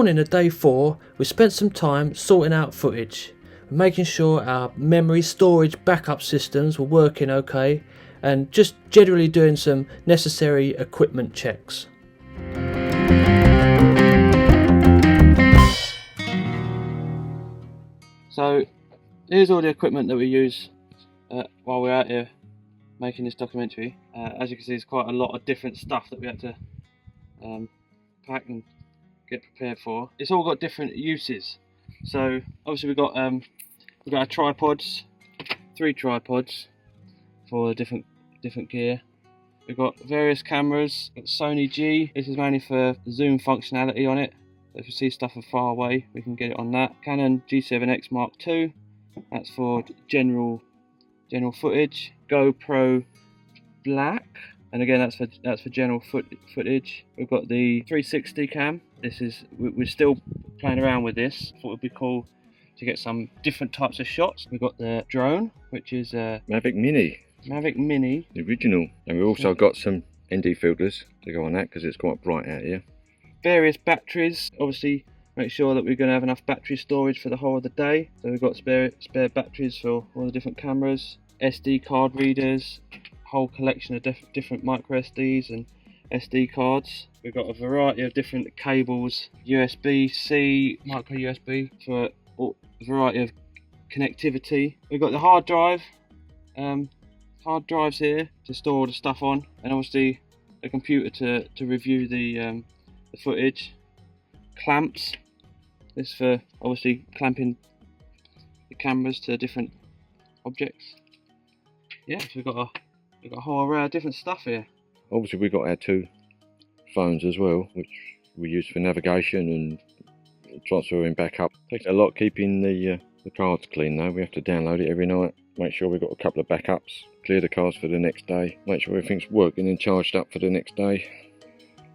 on into day 4, we spent some time sorting out footage, making sure our memory storage backup systems were working okay, and just generally doing some necessary equipment checks. So here's all the equipment that we use while we're out here making this documentary. As you can see, there's quite a lot of different stuff that we had to pack and get prepared for. It's all got different uses. So obviously we've got our tripods, 3 tripods for different gear. We've got various cameras. We've got Sony G. This is mainly for zoom functionality on it. So if you see stuff from far away, we can get it on that. Canon G7X Mark II. That's for general footage. GoPro Black, and again that's for general footage. We've got the 360 cam. We're still playing around with this. Thought it would be cool to get some different types of shots. We've got the drone, which is Mavic Mini, the original, and we've also got some ND filters to go on that because it's quite bright out here. Various batteries. Obviously, make sure that we're going to have enough battery storage for the whole of the day. So we've got spare batteries for all the different cameras, SD card readers, whole collection of different micro SDs and SD cards. We've got a variety of different cables, USB-C, micro USB for a variety of connectivity. We've got the hard drives here to store all the stuff on, and obviously a computer to review the footage. Clamps. This for obviously clamping the cameras to different objects. Yeah, so we've got a whole array of different stuff here. Obviously we've got our 2 phones as well, which we use for navigation and transferring back up. Takes a lot keeping the cards clean though. We have to download it every night, make sure we've got a couple of backups, clear the cards for the next day, make sure everything's working and charged up for the next day.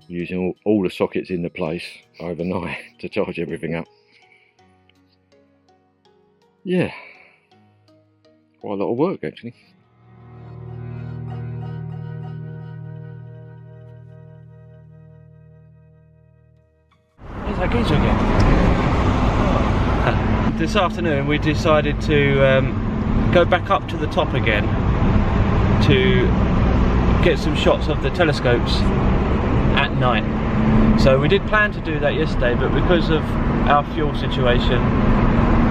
Using all the sockets in the place overnight to charge everything up. Yeah, quite a lot of work actually. Here's our geezer again. This afternoon we decided to go back up to the top again to get some shots of the telescopes at night. So we did plan to do that yesterday, but because of our fuel situation,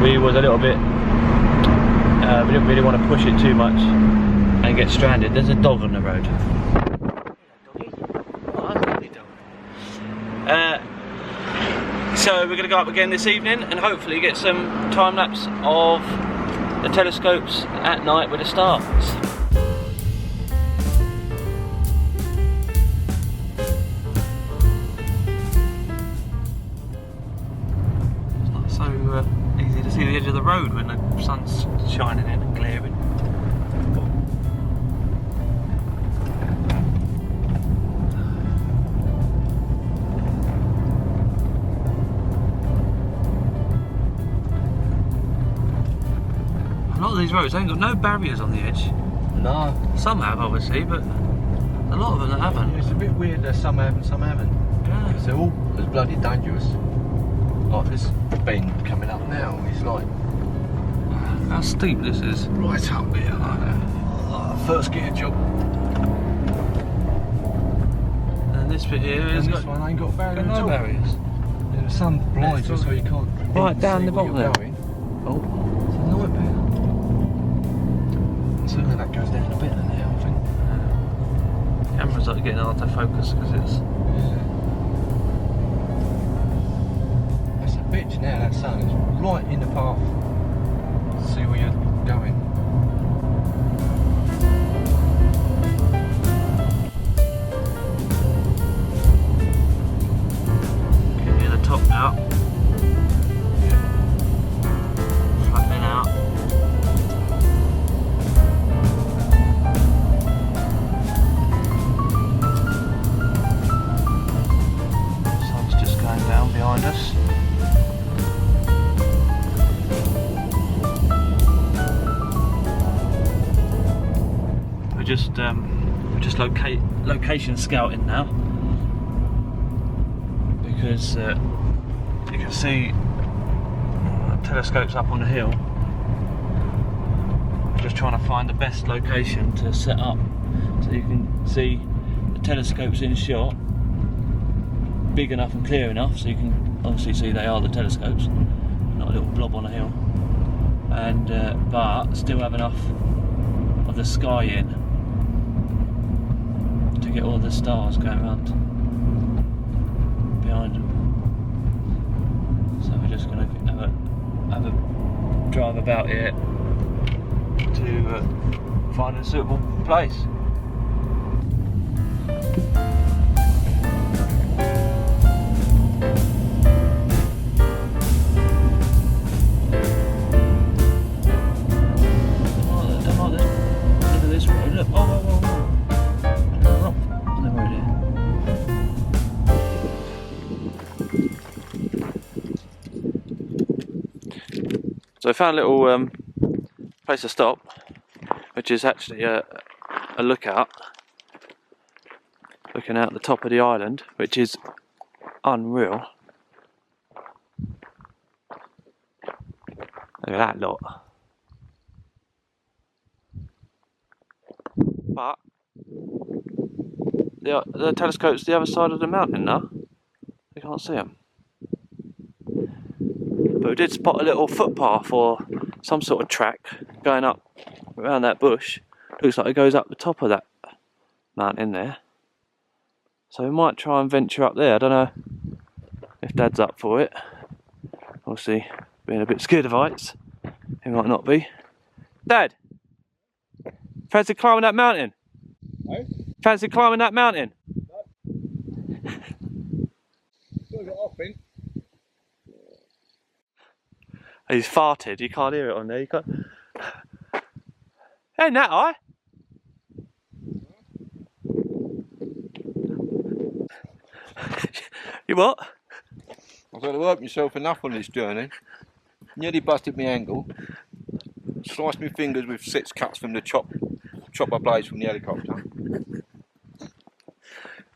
we was a little bit we didn't really want to push it too much and get stranded. There's a dog on the road. So we're going to go up again this evening and hopefully get some time lapse of the telescopes at night with the stars. Easy to see the edge of the road when the sun's shining in and glaring. A lot of these roads ain't got no barriers on the edge. No. Some have obviously, but a lot of them haven't. It's a bit weird that some have and some haven't. Yeah. Because they're all as bloody dangerous. Like this bend coming up now, it's like... How steep this is. Right up here, like that. First gear job. And this bit here And this one ain't got a barrier at all. barriers. There's some blinds just so you can't... Right down the bottom there. Going. Oh. It's a nightmare. Certainly that goes down a bit now, I think. Camera's like getting hard to focus because it's... That's a bitch now, that sun is right in the path. See where you're going. Getting near the top now. Flattening out. Sun's just going down behind us. We're just location scouting now because you can see telescopes up on the hill. Just trying to find the best location to set up so you can see the telescopes in shot, big enough and clear enough so you can obviously see they are the telescopes, not a little blob on a hill, and but still have enough of the sky in to get all the stars going around behind them. So we're just going to have a drive about here to find a suitable place. Look at this road, look, oh. So I found a little place to stop, which is actually a lookout, looking out the top of the island, which is unreal. Look at that lot. But the telescope's the other side of the mountain now. You can't see them. But we did spot a little footpath or some sort of track going up around that bush. Looks like it goes up the top of that mountain there. So we might try and venture up there. I don't know if Dad's up for it. Obviously, being a bit scared of heights, he might not be. Dad, fancy climbing that mountain? No? Fancy climbing that mountain? Still got off in. He's farted, you can't hear it on there. You can't... Ain't that high? You what? I've got to work myself enough on this journey. Nearly busted my ankle. Sliced my fingers with 6 cuts from the chopper blades from the helicopter.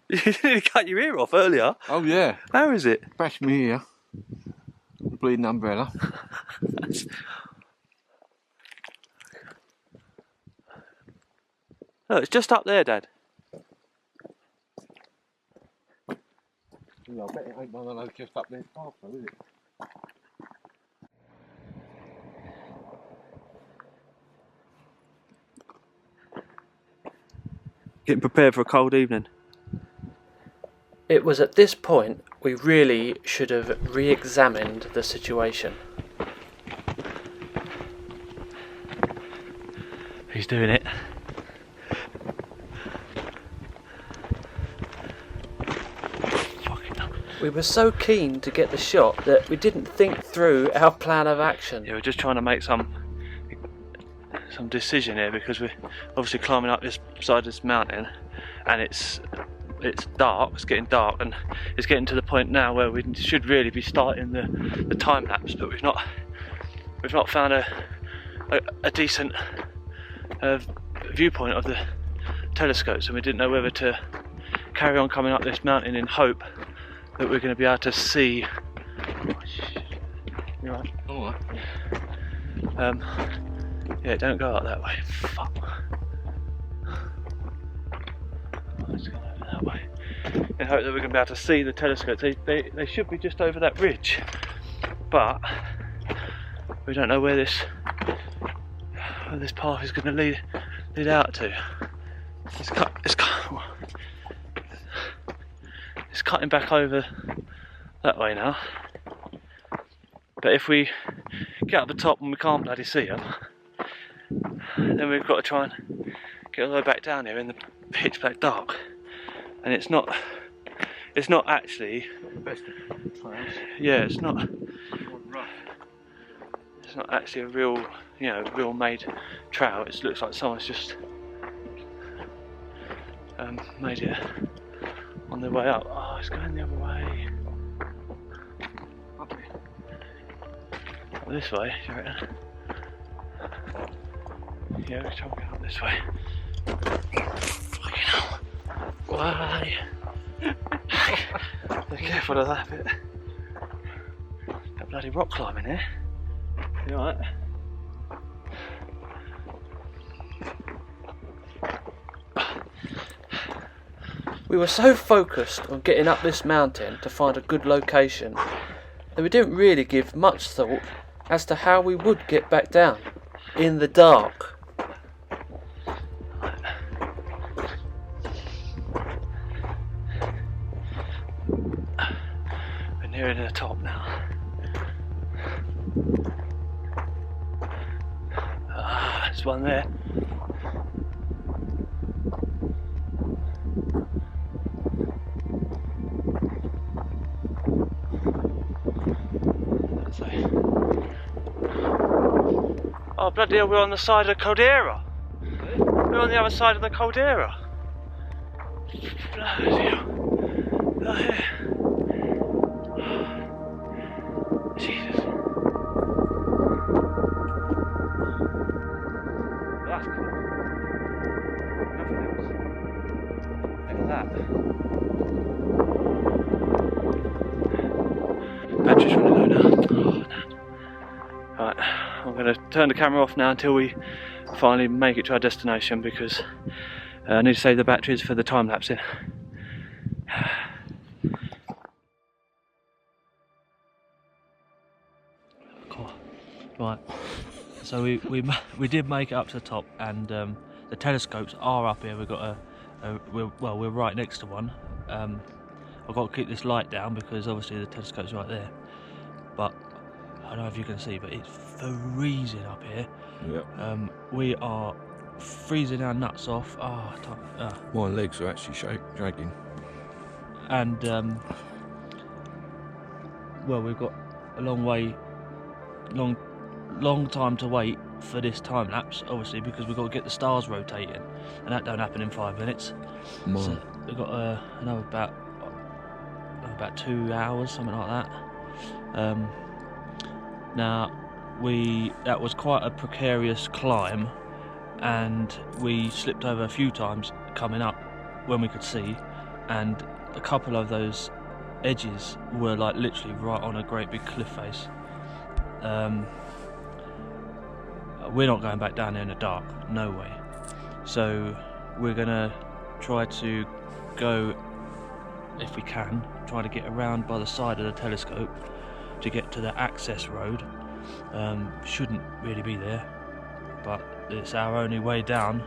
You nearly cut your ear off earlier. Oh yeah. How is it? Bashed me ear. The bleeding umbrella. Look, it's just up there, Dad. Yeah, I bet it ain't one of those just up there far though, is it? Getting prepared for a cold evening. It was at this point we really should have re-examined the situation. He's doing it. We were so keen to get the shot that we didn't think through our plan of action. Yeah, we're just trying to make some decision here because we're obviously climbing up this side of this mountain, and it's dark. It's getting dark, and it's getting to the point now where we should really be starting the time lapse, but we've not found a decent viewpoint of the telescopes, and we didn't know whether to carry on coming up this mountain in hope that we're going to be able to see. You right? All right. Yeah, don't go out that way. Fuck. Let's go over that way. In hope that we're going to be able to see the telescopes. They should be just over that ridge, but we don't know where this path is going to lead out to. It's cutting back over that way now. But if we get up the top and we can't bloody see them, then we've got to try and get all the way back down here in the pitch black dark. And it's not actually The best of trails. yeah, it's not actually a real made trail. It looks like someone's just made it on their way up. Oh, it's going the other way. Up this way, do you reckon? Yeah, we're trying to go up this way. Fucking hell. Why? Be careful of that bit. bloody rock climbing here. You alright? We were so focused on getting up this mountain to find a good location that we didn't really give much thought as to how we would get back down in the dark. We're nearing the top now. There's one there. Oh bloody hell, we're on the side of the caldera. We're on the other side of the caldera. Bloody hell. Oh, yeah. Jesus. That's cool. Nothing else. Look at that. Battery's running low now. Oh, no. Right, I'm going to turn the camera off now until we finally make it to our destination, because I need to save the batteries for the time lapsing. Cool. Right, so we did make it up to the top, and the telescopes are up here. We've got we're right next to one. I've got to keep this light down because obviously the telescope's right there, but I don't know if you can see, but it's freezing up here. Yep. We are freezing our nuts off. My legs are actually shaking. And well, we've got a long time to wait for this time lapse, obviously, because we've got to get the stars rotating, and that don't happen in 5 minutes. So we've got another about 2 hours, something like that. Now, that was quite a precarious climb, and we slipped over a few times coming up when we could see, and a couple of those edges were like literally right on a great big cliff face. We're not going back down there in the dark, no way. So we're gonna try to go, if we can, try to get around by the side of the telescope to get to the access road. Shouldn't really be there, but it's our only way down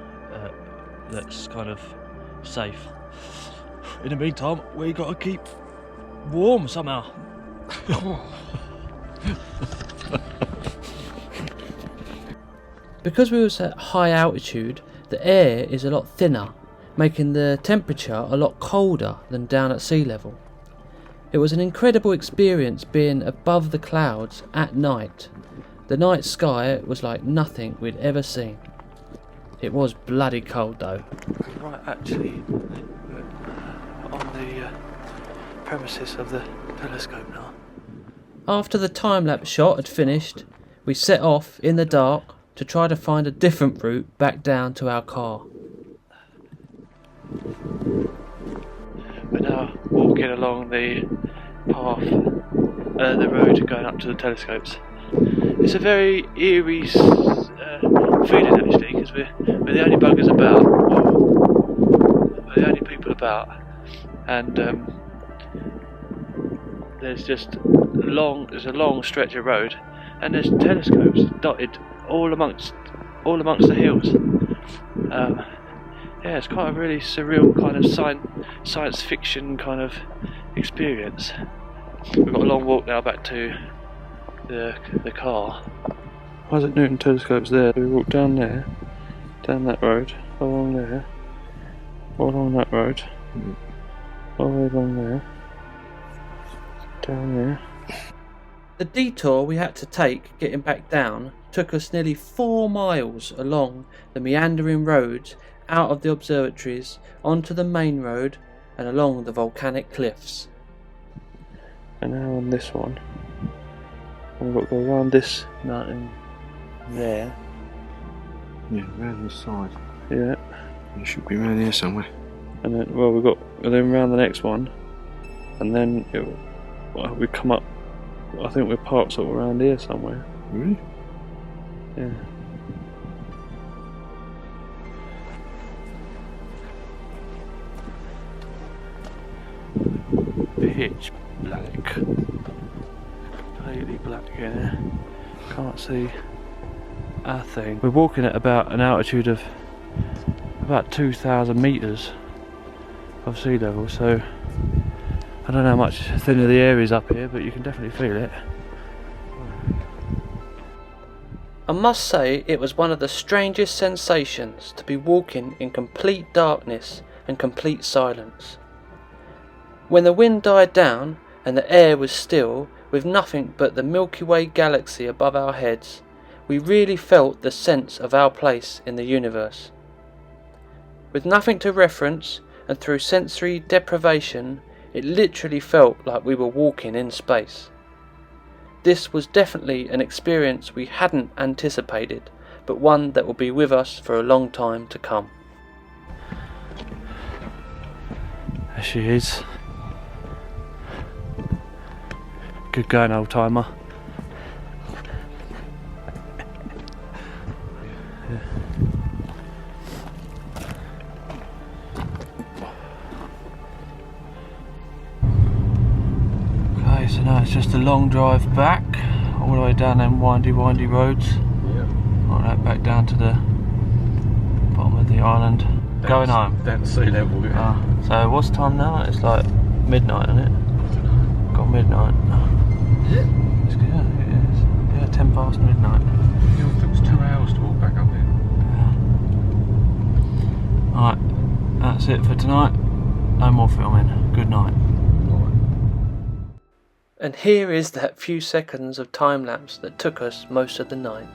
that's kind of safe. In the meantime, we got to keep warm somehow. Because we was at high altitude, the air is a lot thinner, making the temperature a lot colder than down at sea level. It was an incredible experience being above the clouds at night. The night sky was like nothing we'd ever seen. It was bloody cold though. Right, actually, on the premises of the telescope now. After the time-lapse shot had finished, we set off in the dark to try to find a different route back down to our car. We're now walking along the path, the road going up to the telescopes. It's a very eerie feeling actually, because we're the only buggers about, we're the only people about, and there's a long stretch of road, and there's telescopes dotted all amongst the hills. Yeah, it's quite a really surreal kind of science fiction kind of experience. We've got a long walk now back to the car. Isaac Newton telescope's there. We walk down there, down that road, along there, along that road, all the way along there, down there. The detour we had to take getting back down took us nearly 4 miles along the meandering roads out of the observatories onto the main road and along the volcanic cliffs. And now on this one, we've got to go around this mountain there. Yeah, around this side. Yeah. It should be around here somewhere. And then, well, then around the next one, and then we come up I think we're parked sort of around here somewhere. Really? Yeah. Pitch black. Completely black here. Can't see a thing. We're walking at about an altitude of about 2,000 metres of sea level, so I don't know how much thinner the air is up here, but you can definitely feel it. I must say it was one of the strangest sensations to be walking in complete darkness and complete silence. When the wind died down and the air was still, with nothing but the Milky Way galaxy above our heads, we really felt the sense of our place in the universe. With nothing to reference and through sensory deprivation, it literally felt like we were walking in space. This was definitely an experience we hadn't anticipated, but one that will be with us for a long time to come. There she is. Good going, old timer. Okay, so now it's just a long drive back, all the way down them windy roads. Yeah. All that back down to the bottom of the island. Going home. Down to sea level. Yeah. So what's the time now? It's like midnight, isn't it? I don't know. Got midnight. Is it? It's good, yeah, it is. Yeah, 10 past midnight. Yeah, it took us 2 hours to walk back up here. Yeah. Alright, that's it for tonight. No more filming. Good night. And here is that few seconds of time lapse that took us most of the night.